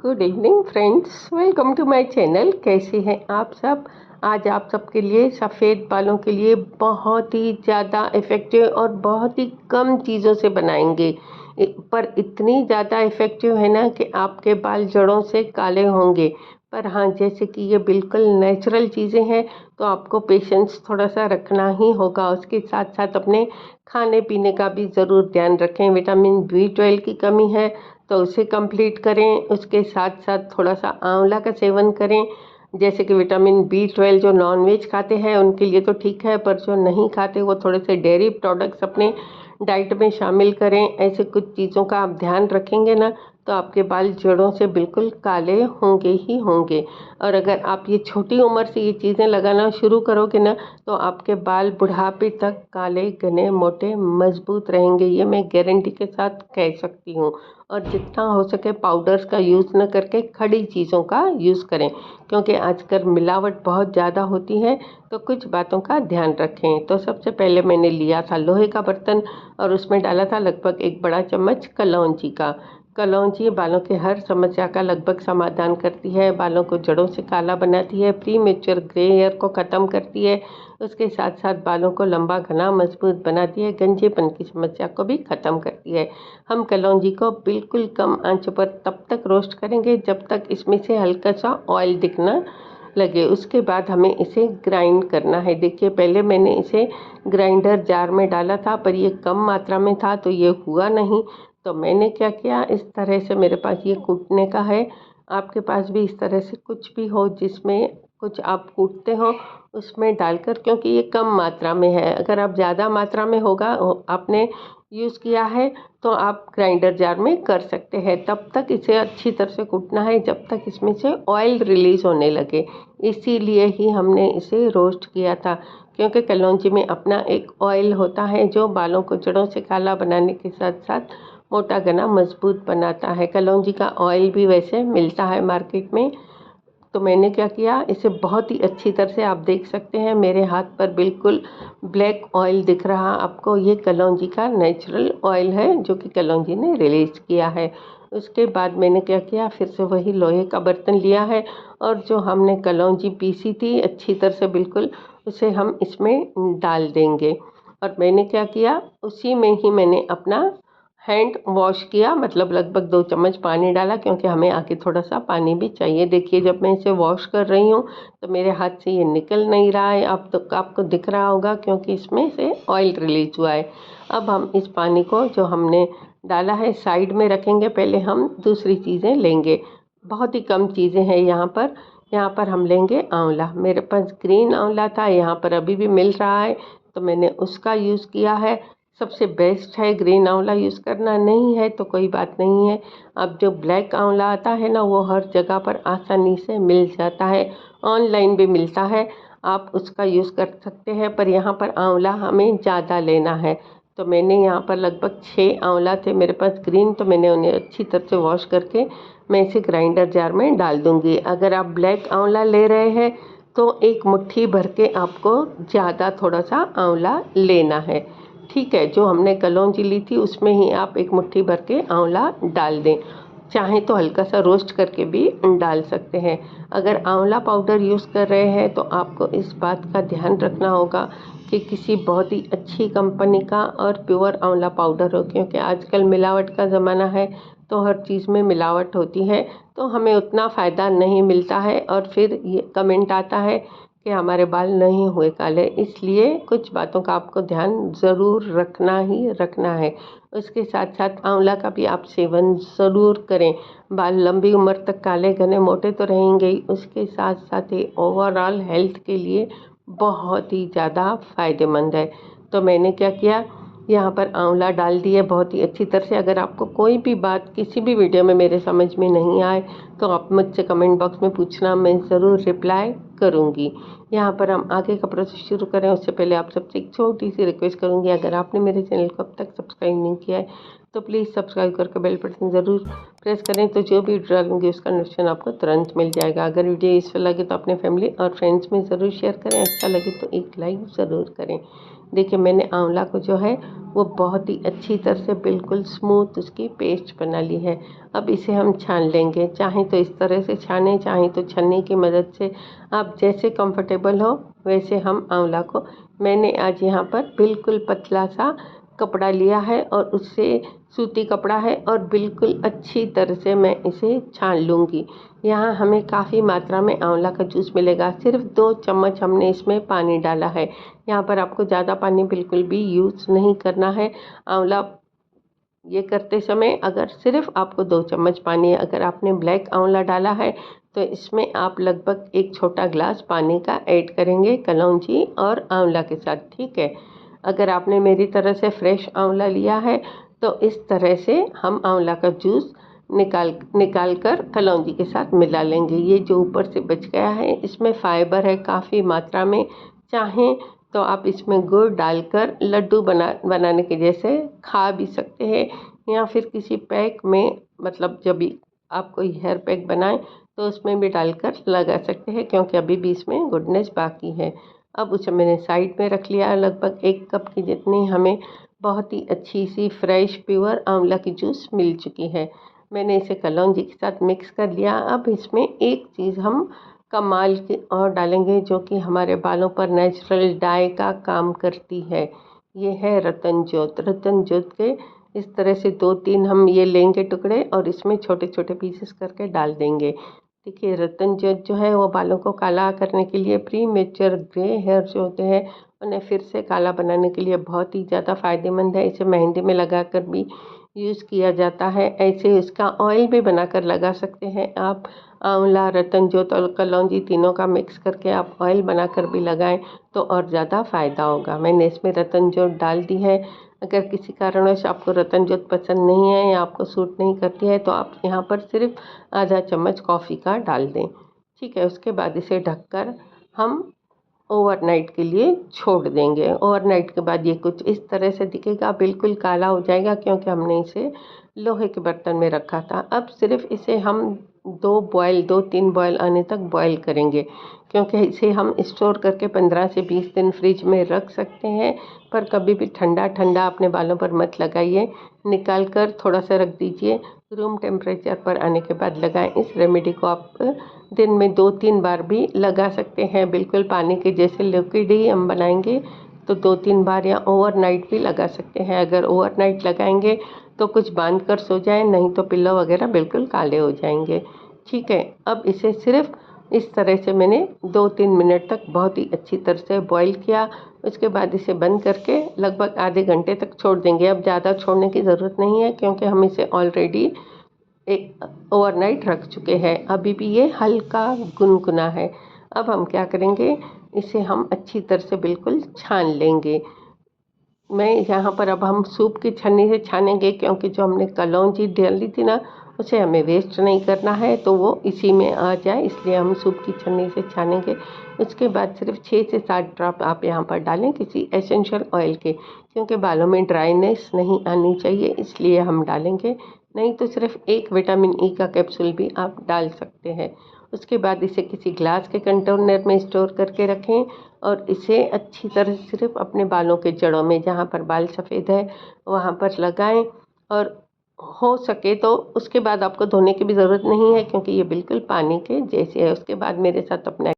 Good evening friends, welcome to my channel. कैसे हैं आप सब। आज आप सबके लिए सफ़ेद बालों के लिए बहुत ही ज़्यादा इफ़ेक्टिव और बहुत ही कम चीज़ों से बनाएंगे, पर इतनी ज़्यादा इफ़ेक्टिव है ना कि आपके बाल जड़ों से काले होंगे। पर हाँ, जैसे कि ये बिल्कुल नेचुरल चीज़ें हैं तो आपको पेशेंस थोड़ा सा रखना ही होगा। उसके साथ साथ अपने खाने पीने का भी ज़रूर ध्यान रखें। विटामिन B12 की कमी है तो उसे कंप्लीट करें। उसके साथ साथ थोड़ा सा आंवला का सेवन करें। जैसे कि विटामिन B12 जो नॉनवेज खाते हैं उनके लिए तो ठीक है, पर जो नहीं खाते वो थोड़े से डेयरी प्रोडक्ट्स अपने डाइट में शामिल करें। ऐसे कुछ चीज़ों का आप ध्यान रखेंगे ना तो आपके बाल जड़ों से बिल्कुल काले होंगे ही होंगे। और अगर आप ये छोटी उम्र से ये चीज़ें लगाना शुरू करोगे ना तो आपके बाल बुढ़ापे तक काले, घने, मोटे, मजबूत रहेंगे। ये मैं गारंटी के साथ कह सकती हूँ। और जितना हो सके पाउडर्स का यूज़ न करके खड़ी चीज़ों का यूज़ करें, क्योंकि आजकल मिलावट बहुत ज़्यादा होती है। तो कुछ बातों का ध्यान रखें। तो सबसे पहले मैंने लिया था लोहे का बर्तन और उसमें डाला था लगभग 1 बड़ा चम्मच कलौंजी का। कलौंजी बालों के हर समस्या का लगभग समाधान करती है, बालों को जड़ों से काला बनाती है, प्री मेच्योर ग्रे हेयर को ख़त्म करती है। उसके साथ साथ बालों को लंबा, घना, मजबूत बनाती है, गंजेपन की समस्या को भी ख़त्म करती है। हम कलौंजी को बिल्कुल कम आंच पर तब तक रोस्ट करेंगे जब तक इसमें से हल्का सा ऑयल दिखना लगे। उसके बाद हमें इसे ग्राइंड करना है। देखिए, पहले मैंने इसे ग्राइंडर जार में डाला था पर ये कम मात्रा में था तो ये हुआ नहीं। तो मैंने क्या किया, इस तरह से मेरे पास ये कूटने का है। आपके पास भी इस तरह से कुछ भी हो जिसमें कुछ आप कूटते हो उसमें डालकर, क्योंकि ये कम मात्रा में है। अगर आप ज़्यादा मात्रा में होगा आपने यूज़ किया है तो आप ग्राइंडर जार में कर सकते हैं। तब तक इसे अच्छी तरह से कूटना है जब तक इसमें से ऑयल रिलीज़ होने लगे। इसीलिए ही हमने इसे रोस्ट किया था, क्योंकि कलौंजी में अपना एक ऑयल होता है जो बालों को जड़ों से काला बनाने के साथ साथ मोटा, घना, मजबूत बनाता है। कलौंजी का ऑयल भी वैसे मिलता है मार्केट में। तो मैंने क्या किया, इसे बहुत ही अच्छी तरह से आप देख सकते हैं मेरे हाथ पर बिल्कुल ब्लैक ऑयल दिख रहा आपको। ये कलौंजी का नेचुरल ऑयल है जो कि कलौंजी ने रिलीज़ किया है। उसके बाद मैंने क्या किया, फिर से वही लोहे का बर्तन लिया है और जो हमने कलौंजी पीसी थी अच्छी तरह से बिल्कुल, उसे हम इसमें डाल देंगे। और मैंने क्या किया, उसी में ही मैंने अपना हैंड वॉश किया, मतलब लगभग 2 चम्मच पानी डाला, क्योंकि हमें आगे थोड़ा सा पानी भी चाहिए। देखिए, जब मैं इसे वॉश कर रही हूँ तो मेरे हाथ से ये निकल नहीं रहा है। अब तो आपको दिख रहा होगा क्योंकि इसमें से ऑयल रिलीज हुआ है। अब हम इस पानी को जो हमने डाला है साइड में रखेंगे। पहले हम दूसरी चीज़ें लेंगे। बहुत ही कम चीज़ें हैं यहाँ पर। यहाँ पर हम लेंगे आंवला। मेरे पास ग्रीन आंवला था, यहाँ पर अभी भी मिल रहा है तो मैंने उसका यूज़ किया है। सबसे बेस्ट है ग्रीन आंवला यूज़ करना। नहीं है तो कोई बात नहीं है। अब जो ब्लैक आंवला आता है ना वो हर जगह पर आसानी से मिल जाता है, ऑनलाइन भी मिलता है, आप उसका यूज़ कर सकते हैं। पर यहाँ पर आंवला हमें ज़्यादा लेना है। तो मैंने यहाँ पर लगभग 6 आंवला थे मेरे पास ग्रीन, तो मैंने उन्हें अच्छी तरह से वॉश करके मैं इसे ग्राइंडर जार में डाल दूँगी। अगर आप ब्लैक आंवला ले रहे हैं तो एक मुट्ठी भर के आपको ज़्यादा थोड़ा सा आंवला लेना है। ठीक है, जो हमने कलौंजी ली थी उसमें ही आप एक मुट्ठी भर के आंवला डाल दें। चाहें तो हल्का सा रोस्ट करके भी डाल सकते हैं। अगर आंवला पाउडर यूज़ कर रहे हैं तो आपको इस बात का ध्यान रखना होगा कि किसी बहुत ही अच्छी कंपनी का और प्योर आंवला पाउडर हो, क्योंकि आजकल मिलावट का ज़माना है तो हर चीज़ में मिलावट होती है तो हमें उतना फ़ायदा नहीं मिलता है और फिर ये कमेंट आता है कि हमारे बाल नहीं हुए काले। इसलिए कुछ बातों का आपको ध्यान ज़रूर रखना ही रखना है। उसके साथ साथ आंवला का भी आप सेवन ज़रूर करें। बाल लंबी उम्र तक काले, घने, मोटे तो रहेंगे ही, उसके साथ साथ ये ओवरऑल हेल्थ के लिए बहुत ही ज़्यादा फ़ायदेमंद है। तो मैंने क्या किया, यहाँ पर आंवला डाल दिए बहुत ही अच्छी तरह से। अगर आपको कोई भी बात किसी भी वीडियो में मेरे समझ में नहीं आए तो आप मुझसे कमेंट बॉक्स में पूछना, मैं ज़रूर रिप्लाई करूँगी। यहाँ पर हम आगे का प्रोसेस शुरू करें उससे पहले आप सबसे एक छोटी सी रिक्वेस्ट करूँगी, अगर आपने मेरे चैनल को अब तक सब्सक्राइब नहीं किया है तो प्लीज़ सब्सक्राइब करके बेल बटन ज़रूर प्रेस करें, तो जो भी वीडियो डालूँगी उसका नोटिफिकेशन आपको तुरंत मिल जाएगा। अगर वीडियो यूज़फुल लगे तो अपने फैमिली और फ्रेंड्स में ज़रूर शेयर करें, अच्छा लगे तो एक लाइक ज़रूर करें। देखिए मैंने आंवला को जो है वो बहुत ही अच्छी तरह से बिल्कुल स्मूथ उसकी पेस्ट बना ली है। अब इसे हम छान लेंगे, चाहें तो इस तरह से छानें, चाहें तो छन्नी की मदद से, आप जैसे कंफर्टेबल हो वैसे हम आंवला को, मैंने आज यहाँ पर बिल्कुल पतला सा कपड़ा लिया है और उससे सूती कपड़ा है और बिल्कुल अच्छी तरह से मैं इसे छान लूँगी। यहाँ हमें काफ़ी मात्रा में आंवला का जूस मिलेगा। सिर्फ 2 चम्मच हमने इसमें पानी डाला है। यहाँ पर आपको ज़्यादा पानी बिल्कुल भी यूज़ नहीं करना है। आंवला ये करते समय अगर सिर्फ आपको 2 चम्मच पानी, अगर आपने ब्लैक आंवला डाला है तो इसमें आप लगभग 1 छोटा ग्लास पानी का ऐड करेंगे कलौंजी और आंवला के साथ, ठीक है। अगर आपने मेरी तरह से फ्रेश आंवला लिया है तो इस तरह से हम आंवला का जूस निकाल कर कलौंजी के साथ मिला लेंगे। ये जो ऊपर से बच गया है इसमें फाइबर है काफ़ी मात्रा में। चाहें तो आप इसमें गुड़ डालकर लड्डू बनाने के जैसे खा भी सकते हैं, या फिर किसी पैक में, मतलब जब भी आप कोई हेयर पैक बनाएं तो उसमें भी डालकर लगा सकते हैं, क्योंकि अभी भी इसमें गुडनेस बाकी है। अब उसे मैंने साइड में रख लिया। लगभग 1 कप की जितनी हमें बहुत ही अच्छी सी फ्रेश प्योर आंवला की जूस मिल चुकी है। मैंने इसे कलौंजी के साथ मिक्स कर लिया। अब इसमें एक चीज़ हम कमाल की और डालेंगे जो कि हमारे बालों पर नेचुरल डाई का काम करती है। ये है रतन ज्योत। रतन ज्योत के इस तरह से 2-3 हम ये लेंगे टुकड़े और इसमें छोटे छोटे पीसेस करके डाल देंगे। देखिए रतन ज्योत जो है वो बालों को काला करने के लिए, प्री मेच्योर ग्रे हेयर जो होते हैं उन्हें फिर से काला बनाने के लिए बहुत ही ज़्यादा फ़ायदेमंद है। इसे मेहंदी में लगाकर भी यूज़ किया जाता है। ऐसे इसका ऑयल भी बनाकर लगा सकते हैं आप। आंवला, रतन ज्योत और कलौंजी तीनों का मिक्स करके आप ऑयल बनाकर भी लगाएं तो और ज़्यादा फ़ायदा होगा। मैंने इसमें रतन ज्योत डाल दी है। अगर किसी कारणवश आपको रतन ज्योत पसंद नहीं है या आपको सूट नहीं करती है तो आप यहाँ पर सिर्फ आधा चम्मच कॉफ़ी का डाल दें, ठीक है। उसके बाद इसे ढककर हम ओवरनाइट के लिए छोड़ देंगे। ओवरनाइट के बाद ये कुछ इस तरह से दिखेगा, बिल्कुल काला हो जाएगा क्योंकि हमने इसे लोहे के बर्तन में रखा था। अब सिर्फ इसे हम 2-3 बॉयल आने तक बॉयल करेंगे, क्योंकि इसे हम स्टोर करके 15 से 20 दिन फ्रिज में रख सकते हैं। पर कभी भी ठंडा ठंडा अपने बालों पर मत लगाइए, निकाल कर थोड़ा सा रख दीजिए। रूम टेम्परेचर पर आने के बाद लगाएं। इस रेमेडी को आप दिन में 2-3 बार भी लगा सकते हैं। बिल्कुल पानी के जैसे लिक्विड ही हम बनाएंगे तो 2-3 बार, या ओवरनाइट भी लगा सकते हैं। अगर ओवरनाइट लगाएंगे तो कुछ बांध कर सो जाएं, नहीं तो पिल्लो वगैरह बिल्कुल काले हो जाएंगे, ठीक है। अब इसे सिर्फ इस तरह से मैंने 2-3 मिनट तक बहुत ही अच्छी तरह से बॉईल किया। उसके बाद इसे बंद करके लगभग आधे घंटे तक छोड़ देंगे। अब ज़्यादा छोड़ने की ज़रूरत नहीं है क्योंकि हम इसे ऑलरेडी एक ओवरनाइट रख चुके हैं। अभी भी ये हल्का गुनगुना है। अब हम क्या करेंगे, इसे हम अच्छी तरह से बिल्कुल छान लेंगे। मैं यहाँ पर अब हम सूप की छन्नी से छानेंगे, क्योंकि जो हमने कलौंजी डाली थी ना उसे हमें वेस्ट नहीं करना है, तो वो इसी में आ जाए, इसलिए हम सूप की छन्नी से छानेंगे। उसके बाद सिर्फ 6 से 7 ड्रॉप आप यहाँ पर डालें किसी एसेंशियल ऑयल के, क्योंकि बालों में ड्राइनेस नहीं आनी चाहिए, इसलिए हम डालेंगे। नहीं तो सिर्फ एक विटामिन ई का कैप्सूल भी आप डाल सकते हैं। उसके बाद इसे किसी ग्लास के कंटेनर में स्टोर करके रखें और इसे अच्छी तरह सिर्फ अपने बालों के जड़ों में, जहाँ पर बाल सफ़ेद है वहाँ पर लगाएं। और हो सके तो उसके बाद आपको धोने की भी ज़रूरत नहीं है, क्योंकि ये बिल्कुल पानी के जैसे है। उसके बाद मेरे साथ अपना